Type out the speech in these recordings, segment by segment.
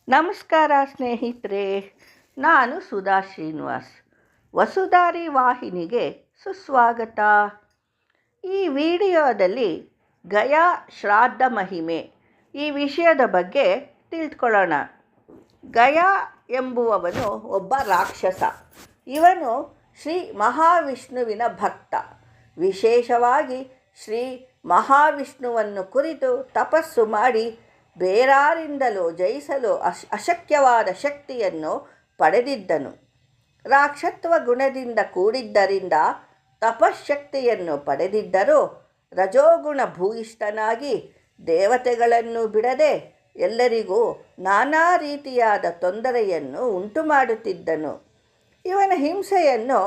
ನಮಸ್ಕಾರ ಸ್ನೇಹಿತರೆ, ನಾನು ಸುಧಾ ಶ್ರೀನಿವಾಸ್. ವಸುಧಾರಿ ವಾಹಿನಿಗೆ ಸುಸ್ವಾಗತ. ಈ ವಿಡಿಯೋದಲ್ಲಿ ಗಯಾ ಶ್ರಾದ್ದ ಮಹಿಮೆ ಈ ವಿಷಯದ ಬಗ್ಗೆ ತಿಳಿದುಕೊಳ್ಳೋಣ. ಗಯಾ ಎಂಬುವವನು ಒಬ್ಬ ರಾಕ್ಷಸ. ಇವನು ಶ್ರೀ ಮಹಾವಿಷ್ಣುವಿನ ಭಕ್ತ. ವಿಶೇಷವಾಗಿ ಶ್ರೀ ಮಹಾವಿಷ್ಣುವನ್ನು ಕುರಿತು ತಪಸ್ಸು ಮಾಡಿ ಬೇರಾರಿಂದಲೂ ಜಯಿಸಲು ಅಶಕ್ಯವಾದ ಶಕ್ತಿಯನ್ನು ಪಡೆದಿದ್ದನು. ರಾಕ್ಷತ್ವ ಗುಣದಿಂದ ಕೂಡಿದ್ದರಿಂದ ತಪಶ್ಶಕ್ತಿಯನ್ನು ಪಡೆದಿದ್ದರೂ ರಜೋಗುಣ ಭೂಯಿಷ್ಠನಾಗಿ ದೇವತೆಗಳನ್ನು ಬಿಡದೆ ಎಲ್ಲರಿಗೂ ನಾನಾ ರೀತಿಯಾದ ತೊಂದರೆಯನ್ನು ಉಂಟುಮಾಡುತ್ತಿದ್ದನು. ಇವನ ಹಿಂಸೆಯನ್ನು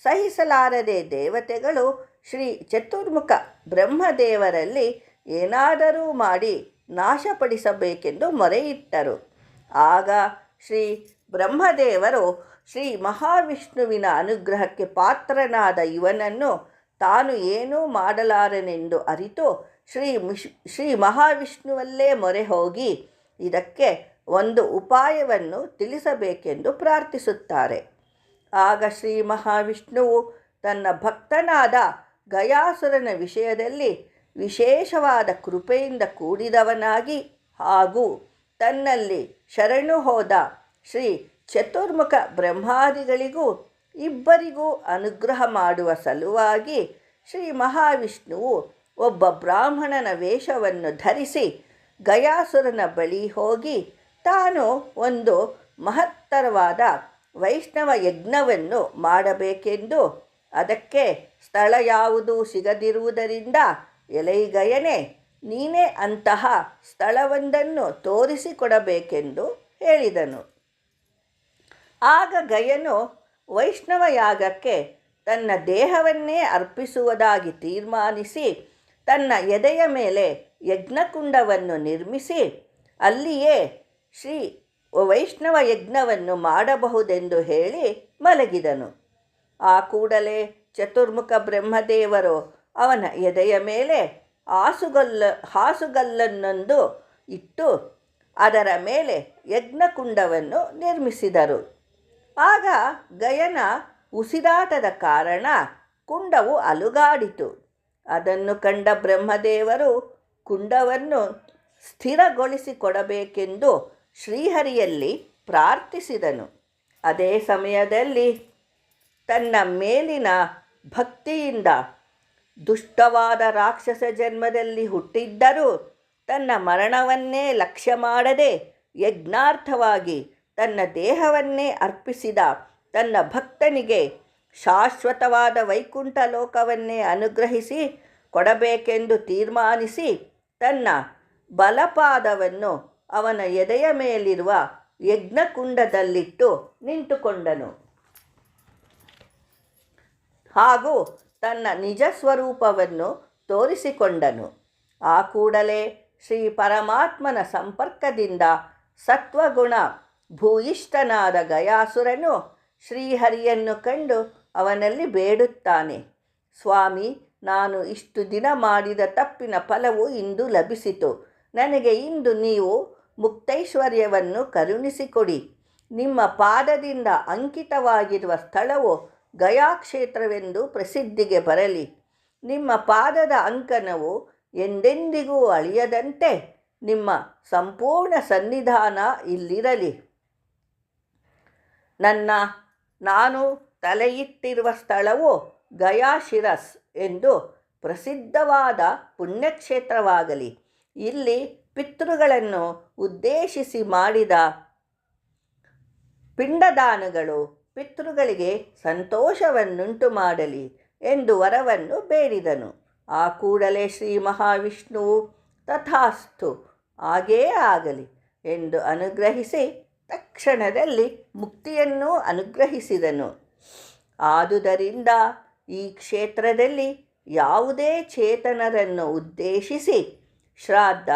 ಸಹಿಸಲಾರದೆ ದೇವತೆಗಳು ಶ್ರೀ ಚತುರ್ಮುಖ ಬ್ರಹ್ಮದೇವರಲ್ಲಿ ಏನಾದರೂ ಮಾಡಿ ನಾಶಪಡಿಸಬೇಕೆಂದು ಮೊರೆಯಿಟ್ಟರು. ಆಗ ಶ್ರೀ ಬ್ರಹ್ಮದೇವರು ಶ್ರೀ ಮಹಾವಿಷ್ಣುವಿನ ಅನುಗ್ರಹಕ್ಕೆ ಪಾತ್ರನಾದ ಇವನನ್ನು ತಾನು ಏನೂ ಮಾಡಲಾರನೆಂದು ಅರಿತು ಶ್ರೀ ಮಹಾವಿಷ್ಣುವಲ್ಲೇ ಮೊರೆ ಹೋಗಿ ಇದಕ್ಕೆ ಒಂದು ಉಪಾಯವನ್ನು ತಿಳಿಸಬೇಕೆಂದು ಪ್ರಾರ್ಥಿಸುತ್ತಾರೆ. ಆಗ ಶ್ರೀ ಮಹಾವಿಷ್ಣುವು ತನ್ನ ಭಕ್ತನಾದ ಗಯಾಸುರನ ವಿಷಯದಲ್ಲಿ ವಿಶೇಷವಾದ ಕೃಪೆಯಿಂದ ಕೂಡಿದವನಾಗಿ ಹಾಗೂ ತನ್ನಲ್ಲಿ ಶರಣು ಹೋದ ಶ್ರೀ ಚತುರ್ಮುಖ ಬ್ರಹ್ಮಾದಿಗಳಿಗೂ ಇಬ್ಬರಿಗೂ ಅನುಗ್ರಹ ಮಾಡುವ ಸಲುವಾಗಿ ಶ್ರೀ ಮಹಾವಿಷ್ಣುವು ಒಬ್ಬ ಬ್ರಾಹ್ಮಣನ ವೇಷವನ್ನು ಧರಿಸಿ ಗಯಾಸುರನ ಬಳಿ ಹೋಗಿ ತಾನು ಒಂದು ಮಹತ್ತರವಾದ ವೈಷ್ಣವ ಯಜ್ಞವನ್ನು ಮಾಡಬೇಕೆಂದು, ಅದಕ್ಕೆ ಸ್ಥಳ ಯಾವುದೂ ಸಿಗದಿರುವುದರಿಂದ ಎಲೈ ಗಯನೇ, ನೀನೇ ಅಂತಹ ಸ್ಥಳವೊಂದನ್ನು ತೋರಿಸಿಕೊಡಬೇಕೆಂದು ಹೇಳಿದನು. ಆಗ ಗಯನು ವೈಷ್ಣವ ಯಾಗಕ್ಕೆ ತನ್ನ ದೇಹವನ್ನೇ ಅರ್ಪಿಸುವುದಾಗಿ ತೀರ್ಮಾನಿಸಿ ತನ್ನ ಎದೆಯ ಮೇಲೆ ಯಜ್ಞಕುಂಡವನ್ನು ನಿರ್ಮಿಸಿ ಅಲ್ಲಿಯೇ ಶ್ರೀ ವೈಷ್ಣವ ಯಜ್ಞವನ್ನು ಮಾಡಬಹುದೆಂದು ಹೇಳಿ ಮಲಗಿದನು. ಆ ಕೂಡಲೇ ಚತುರ್ಮುಖ ಬ್ರಹ್ಮದೇವರು ಅವನ ಎದೆಯ ಮೇಲೆ ಹಾಸುಗಲ್ಲನ್ನೊಂದು ಇಟ್ಟು ಅದರ ಮೇಲೆ ಯಜ್ಞಕುಂಡವನ್ನು ನಿರ್ಮಿಸಿದರು. ಆಗ ಗಯನ ಉಸಿರಾಟದ ಕಾರಣ ಕುಂಡವು ಅಲುಗಾಡಿತು. ಅದನ್ನು ಕಂಡ ಬ್ರಹ್ಮದೇವರು ಕುಂಡವನ್ನು ಸ್ಥಿರಗೊಳಿಸಿಕೊಡಬೇಕೆಂದು ಶ್ರೀಹರಿಯಲ್ಲಿ ಪ್ರಾರ್ಥಿಸಿದನು. ಅದೇ ಸಮಯದಲ್ಲಿ ತನ್ನ ಮೇಲಿನ ಭಕ್ತಿಯಿಂದ ದುಷ್ಟವಾದ ರಾಕ್ಷಸ ಜನ್ಮದಲ್ಲಿ ಹುಟ್ಟಿದ್ದರೂ ತನ್ನ ಮರಣವನ್ನೇ ಲಕ್ಷ್ಯ ಮಾಡದೆ ಯಜ್ಞಾರ್ಥವಾಗಿ ತನ್ನ ದೇಹವನ್ನೇ ಅರ್ಪಿಸಿದ ತನ್ನ ಭಕ್ತನಿಗೆ ಶಾಶ್ವತವಾದ ವೈಕುಂಠ ಲೋಕವನ್ನೇ ಅನುಗ್ರಹಿಸಿ ಕೊಡಬೇಕೆಂದು ತೀರ್ಮಾನಿಸಿ ತನ್ನ ಬಲಪಾದವನ್ನು ಅವನ ಎದೆಯ ಮೇಲಿರುವ ಯಜ್ಞಕುಂಡದಲ್ಲಿಟ್ಟು ನಿಂತುಕೊಂಡನು. ಹಾಗೂ ತನ್ನ ನಿಜ ಸ್ವರೂಪವನ್ನು ತೋರಿಸಿಕೊಂಡನು. ಆ ಕೂಡಲೇ ಶ್ರೀ ಪರಮಾತ್ಮನ ಸಂಪರ್ಕದಿಂದ ಸತ್ವಗುಣ ಭೂಯಿಷ್ಠನಾದ ಗಯಾಸುರನು ಶ್ರೀಹರಿಯನ್ನು ಕಂಡು ಅವನಲ್ಲಿ ಬೇಡುತ್ತಾನೆ. ಸ್ವಾಮಿ, ನಾನು ಇಷ್ಟು ದಿನ ಮಾಡಿದ ತಪ್ಪಿನ ಫಲವು ಇಂದು ಲಭಿಸಿತು. ನನಗೆ ಇಂದು ನೀವು ಮುಕ್ತೈಶ್ವರ್ಯವನ್ನು ಕರುಣಿಸಿಕೊಡಿ. ನಿಮ್ಮ ಪಾದದಿಂದ ಅಂಕಿತವಾಗಿರುವ ಸ್ಥಳವು ಗಯಾ ಕ್ಷೇತ್ರವೆಂದು ಪ್ರಸಿದ್ಧಿಗೆ ಬರಲಿ. ನಿಮ್ಮ ಪಾದದ ಅಂಕಣವು ಎಂದೆಂದಿಗೂ ಅಳಿಯದಂತೆ ನಿಮ್ಮ ಸಂಪೂರ್ಣ ಸನ್ನಿಧಾನ ಇಲ್ಲಿರಲಿ. ನಾನು ತಲೆಯಿಟ್ಟಿರುವ ಸ್ಥಳವು ಗಯಾ ಶಿರಸ್ ಎಂದು ಪ್ರಸಿದ್ಧವಾದ ಪುಣ್ಯಕ್ಷೇತ್ರವಾಗಲಿ. ಇಲ್ಲಿ ಪಿತೃಗಳನ್ನು ಉದ್ದೇಶಿಸಿ ಮಾಡಿದ ಪಿಂಡದಾನಗಳು ಪಿತೃಗಳಿಗೆ ಸಂತೋಷವನ್ನುಂಟು ಮಾಡಲಿ ಎಂದು ವರವನ್ನು ಬೇಡಿದನು. ಆ ಕೂಡಲೇ ಶ್ರೀ ಮಹಾವಿಷ್ಣುವು ತಥಾಸ್ತು, ಹಾಗೇ ಆಗಲಿ ಎಂದು ಅನುಗ್ರಹಿಸಿ ತಕ್ಷಣದಲ್ಲಿ ಮುಕ್ತಿಯನ್ನು ಅನುಗ್ರಹಿಸಿದನು. ಆದುದರಿಂದ ಈ ಕ್ಷೇತ್ರದಲ್ಲಿ ಯಾವುದೇ ಚೇತನರನ್ನು ಉದ್ದೇಶಿಸಿ ಶ್ರಾದ್ದ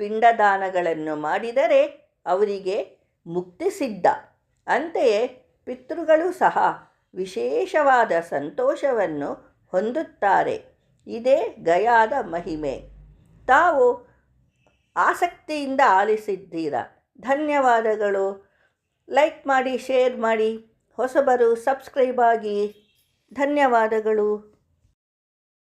ಪಿಂಡದಾನಗಳನ್ನು ಮಾಡಿದರೆ ಅವರಿಗೆ ಮುಕ್ತಿ ಸಿದ್ಧ. ಅಂತೆಯೇ ಪಿತೃಗಳು ಸಹ ವಿಶೇಷವಾದ ಸಂತೋಷವನ್ನು ಹೊಂದುತ್ತಾರೆ. ಇದೇ ಗಯಾದ ಮಹಿಮೆ. ತಾವು ಆಸಕ್ತಿಯಿಂದ ಆಲಿಸಿದ್ದೀರ. ಧನ್ಯವಾದಗಳು. ಲೈಕ್ ಮಾಡಿ, ಶೇರ್ ಮಾಡಿ, ಹೊಸಬರು ಸಬ್ಸ್ಕ್ರೈಬ್ ಆಗಿ. ಧನ್ಯವಾದಗಳು.